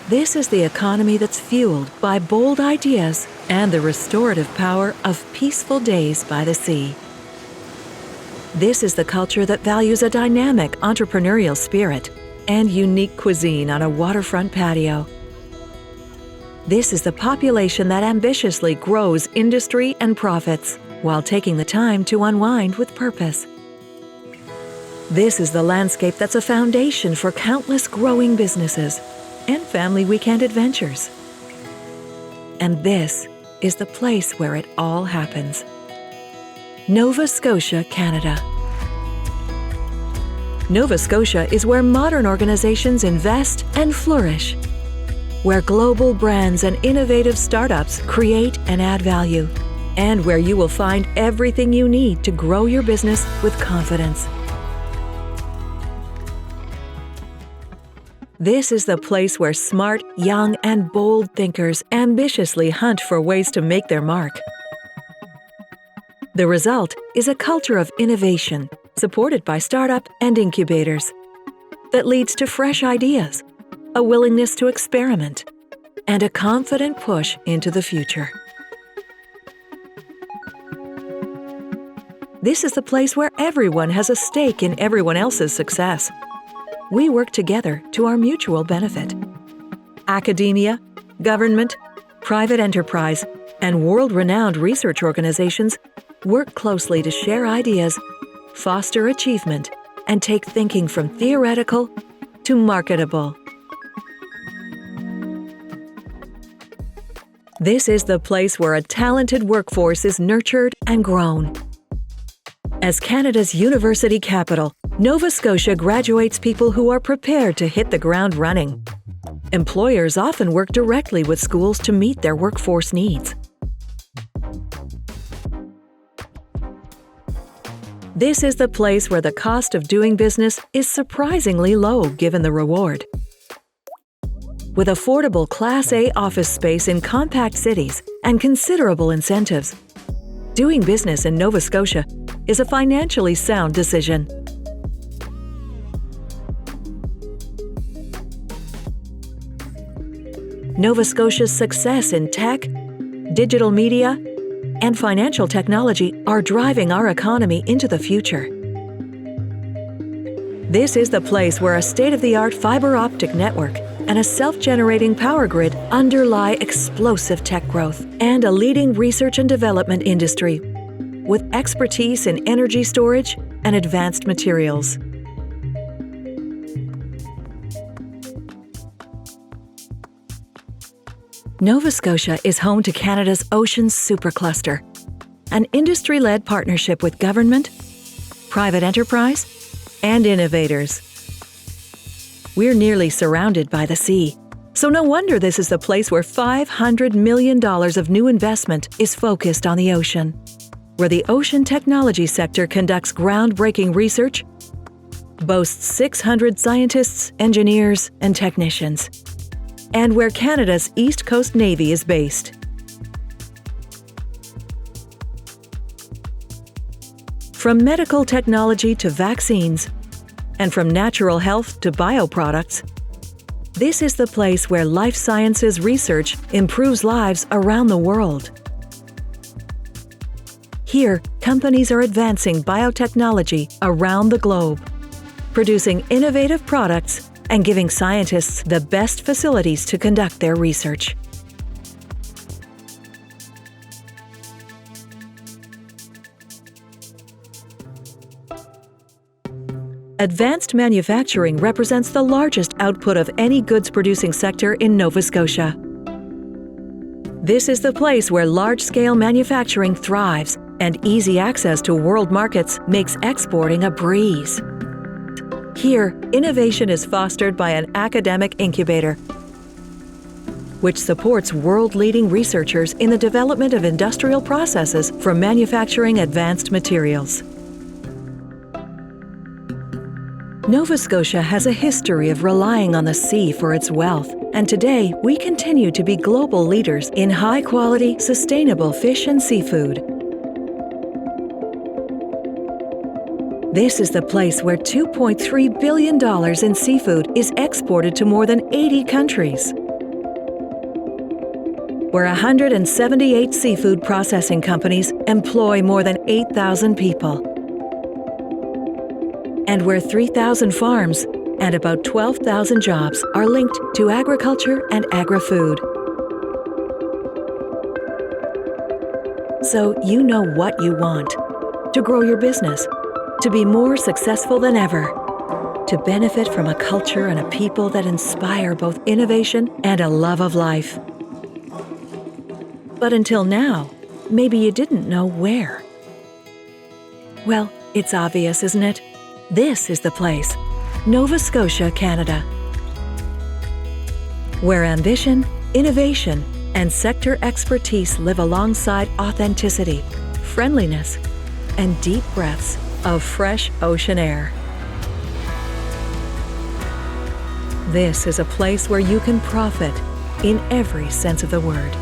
This is the economy that's fueled by bold ideas and the restorative power of peaceful days by the sea. This is the culture that values a dynamic entrepreneurial spirit and unique cuisine on a waterfront patio. This is the population that ambitiously grows industry and profits while taking the time to unwind with purpose. This is the landscape that's a foundation for countless growing businesses and family weekend adventures. And this is the place where it all happens. Nova Scotia, Canada. Nova Scotia is where modern organizations invest and flourish, where global brands and innovative startups create and add value, and where you will find everything you need to grow your business with confidence. This is the place where smart, young, and bold thinkers ambitiously hunt for ways to make their mark. The result is a culture of innovation, supported by startup and incubators, that leads to fresh ideas, a willingness to experiment, and a confident push into the future. This is the place where everyone has a stake in everyone else's success. We work together to our mutual benefit. Academia, government, private enterprise, and world-renowned research organizations work closely to share ideas, foster achievement, and take thinking from theoretical to marketable. This is the place where a talented workforce is nurtured and grown. As Canada's university capital, Nova Scotia graduates people who are prepared to hit the ground running. Employers often work directly with schools to meet their workforce needs. This is the place where the cost of doing business is surprisingly low given the reward. With affordable Class A office space in compact cities and considerable incentives, doing business in Nova Scotia is a financially sound decision. Nova Scotia's success in tech, digital media, and financial technology are driving our economy into the future. This is the place where a state-of-the-art fiber optic network and a self-generating power grid underlie explosive tech growth and a leading research and development industry with expertise in energy storage and advanced materials. Nova Scotia is home to Canada's Oceans Supercluster, an industry-led partnership with government, private enterprise, and innovators. We're nearly surrounded by the sea, so no wonder this is the place where $500 million of new investment is focused on the ocean, where the ocean technology sector conducts groundbreaking research, boasts 600 scientists, engineers, and technicians, and where Canada's East Coast Navy is based. From medical technology to vaccines, and from natural health to bioproducts, this is the place where life sciences research improves lives around the world. Here, companies are advancing biotechnology around the globe, producing innovative products and giving scientists the best facilities to conduct their research. Advanced manufacturing represents the largest output of any goods-producing sector in Nova Scotia. This is the place where large-scale manufacturing thrives and easy access to world markets makes exporting a breeze. Here, innovation is fostered by an academic incubator, which supports world-leading researchers in the development of industrial processes for manufacturing advanced materials. Nova Scotia has a history of relying on the sea for its wealth, and today we continue to be global leaders in high-quality, sustainable fish and seafood. This is the place where $2.3 billion in seafood is exported to more than 80 countries, where 178 seafood processing companies employ more than 8,000 people, and where 3,000 farms and about 12,000 jobs are linked to agriculture and agri-food. So you know what you want: to grow your business, to be more successful than ever, to benefit from a culture and a people that inspire both innovation and a love of life. But until now, maybe you didn't know where. Well, it's obvious, isn't it? This is the place, Nova Scotia, Canada, where ambition, innovation, and sector expertise live alongside authenticity, friendliness, and deep breaths of fresh ocean air. This is a place where you can profit in every sense of the word.